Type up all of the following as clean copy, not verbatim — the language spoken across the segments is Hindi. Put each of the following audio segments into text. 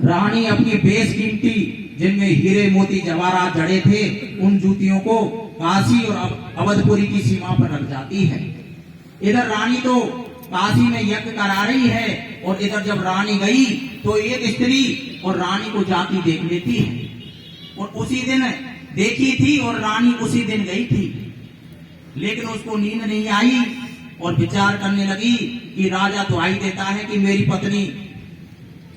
रानी अपनी बेशकीमती जिनमें हीरे मोती जवाहरात जड़े थे उन जूतियों को काशी और अवधपुरी की सीमा पर रख जाती है। इधर रानी तो काशी में यज्ञ करा रही है और इधर जब रानी गई तो एक स्त्री और रानी को जाती देख लेती है और उसी दिन देखी थी और रानी उसी दिन गई थी, लेकिन उसको नींद नहीं आई और विचार करने लगी कि राजा तो आई देता है कि मेरी पत्नी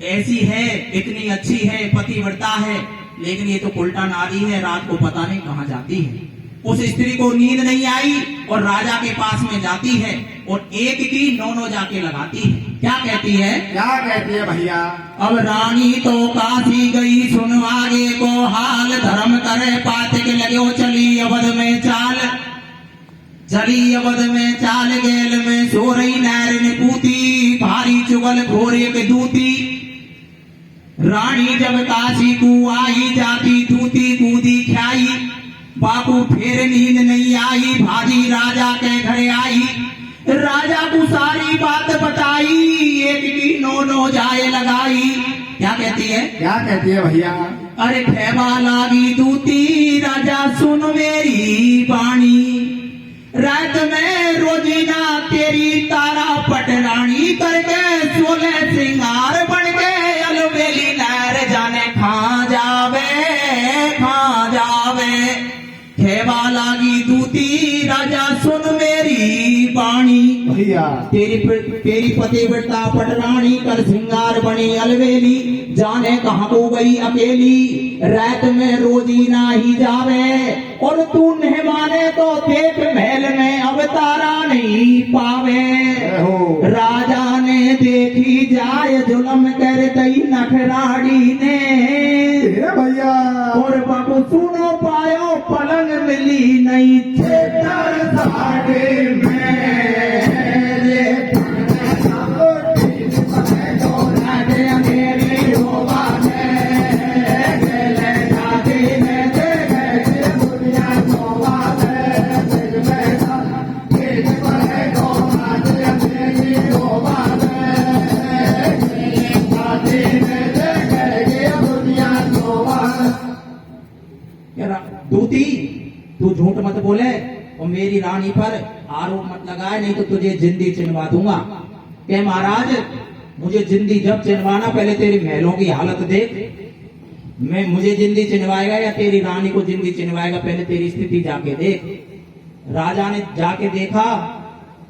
ऐसी है, इतनी अच्छी है, पतिव्रता है, लेकिन ये तो उल्टा नारी है, रात को पता नहीं कहां जाती है। उस स्त्री को नींद नहीं आई और राजा के पास में जाती है और एक की नौ जाके लगाती है। क्या कहती है? क्या कहती है भैया? अब रानी तो काशी गई, सुन आगे को हाल, धर्म करे पातिक लगे चली अवध में चाल, चली अवध में चाल, गेल में सो रही नैर ने पूती, भारी चुगल घोरे के दूती। रानी जब काशी को आई, जाती दूती कूदी ख्याई, बापू फिर नींद नहीं आई, भाजी राजा के घरे आई, राजा को सारी बात बताई, एक की नौ जाए लगाई। क्या कहती है? क्या कहती है भैया? अरे ठेबा लागी दूती, राजा सुन मेरी बाणी, रात में रोजीना तेरी तारा पटरानी करके, सोले श्रृंगार बन के, अलबेली नैर जाने खा जावे, खा जावे। खेवा लागी दूती, राजा सुन मेरी बाणी, भैया तेरी पतिव्रता पटरानी कर श्रृंगार बनी अलवेली, जाने कहाँ को गई अकेली, रात में रोजी ना ही जावे, और तू नहीं माने तो देख महल में अवतारा नहीं पावे। राजा ने देखी जाए जुलम कर दई नखराड़ी ने, भैया और बाबू सुनो पायो पलंग मिली नहीं थिएटर साढ़े में, दूती तू झूठ मत बोले और मेरी रानी पर आरोप मत लगाए, नहीं तो तुझे जिंदी चिनवा दूंगा। के महाराज मुझे जिंदी जब चिनवाना, पहले तेरी महलों की हालत देख, मैं मुझे जिंदी चिनवाएगा या तेरी रानी को जिंदी चिनवाएगा, पहले तेरी स्थिति जाके देख। राजा ने जाके देखा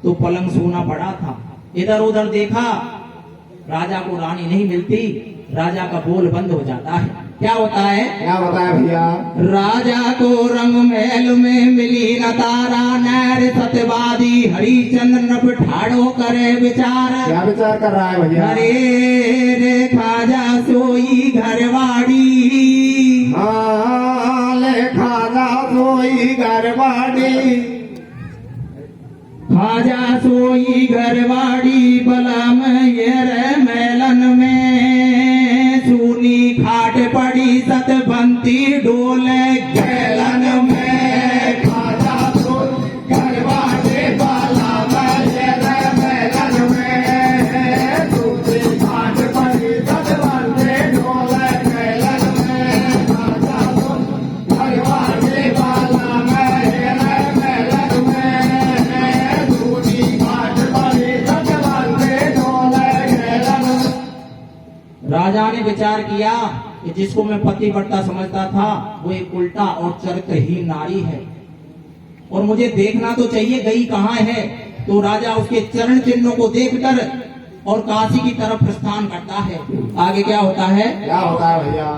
तो पलंग सोना पड़ा था, इधर उधर देखा राजा को रानी नहीं मिलती, राजा का बोल बंद हो जाता है। क्या होता है? क्या होता है भैया? राजा को रंग महल में मिली न तारा, नैर सत्यवादी हरिचंद्र नभ ठाड़ो करे विचार। क्या विचार कर रहा है भैया? अरे रे खाजा सोई घरवाड़ी, ले खाजा सोई घरवाड़ी, खाजा सोई घरवाड़ी, बला में ये रे मेलन में, सूनी खाट पड़ी सतबंती डोले गैलन में, खाजा सोई घरवाड़ी, बला में ये रे मेलन में, सूनी खाट पड़ी सतबंती डोले गैलन में, खाजा सोई घरवाड़ी, बला में ये रे मेलन में, सूनी खाट पड़ी सतबंती डोले गैलन में। राजा ने विचार किया कि जिसको मैं पतिव्रता समझता था वो एक उल्टा और चरित्रहीन नारी है और मुझे देखना तो चाहिए गई कहाँ है। तो राजा उसके चरण चिन्हों को देखकर और काशी की तरफ प्रस्थान करता है। आगे क्या होता है? क्या होता है भैया?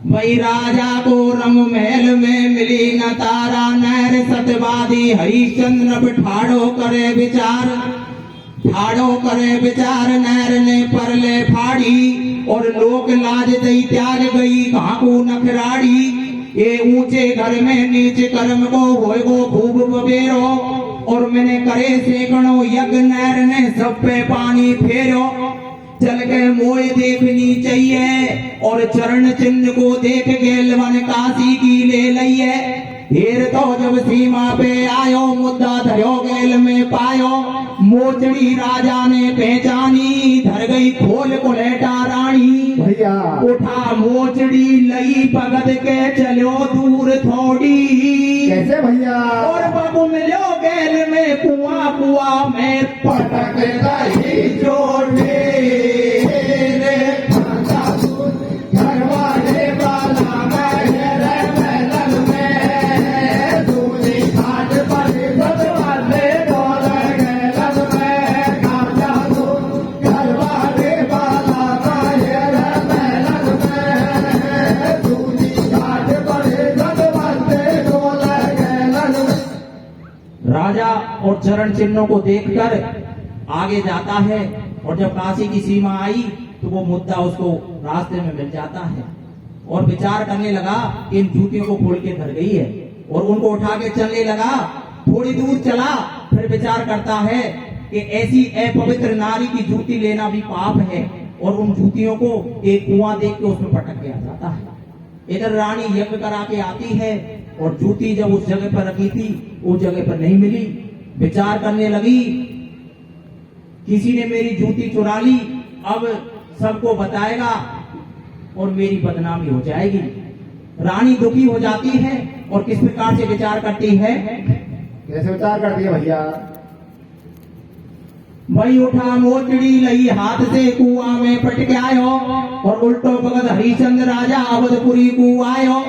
वही राजा को रंग महल में मिली न तारा, नैर सत्यवादी हरिश्चंद्र ठाड़ो करे विचार, ठाड़ो करे विचार, नैर ने परले फाड़ी, और लोक लाज दई त्याग गई कहाँ को नखराड़ी। ये ऊंचे घर में नीच कर्म को होए गो खूब बबेरो, और मैंने करे सेकड़ो यज्ञ, नैर ने सब पे पानी फेरो। चल के मोए देखनी चाहिए और चरण चिन्ह को देख गेल वन काशी की ले लइए। हीर तो जब सीमा पे आयो, मुद्दा धरो गेल में पायो, मोचड़ी राजा ने पहचानी, धर गई खोल को लेटा रानी। भैया उठा मोचड़ी लई पगद के चलो दूर थोड़ी, कैसे भैया और बाबू मिलो गैल में कुआं कुआं में पटक गई चोटी रे घरवाले वाला महल महल में दूनी घाट पर सजवाले डोल गैलन में खाजा घरवाले वाला महल महल में दूनी घाट पर सजवाले डोल गैलन में। राजा और चरण चिन्हों को देखकर आगे जाता है, और जब काशी की सीमा आई तो वो मुद्दा उसको रास्ते में मिल जाता है, और विचार करने लगा कि इन जूतियों को खोल के धर गई है, और उनको उठा के चलने लगा। थोड़ी दूर चला, फिर विचार करता है कि ऐसी अपवित्र नारी की जूती लेना भी पाप है, और उन जूतियों को एक कुआं देख के उसमें पटक के आ जाता है। इधर रानी यज्ञ करा के आती है, और जूती जब उस जगह पर रखी थी उस जगह पर नहीं मिली। विचार करने लगी, किसी ने मेरी जूती चुरा ली, अब सबको बताएगा और मेरी बदनामी हो जाएगी। रानी दुखी हो जाती है और किस प्रकार से विचार करती है, कैसे विचार करती है भैया भाई उठा मोचड़ी लई हाथ से कुआं में पटक आयो, और उल्टो भगत हरिचंद्र राजा अवधपुरी को आयो।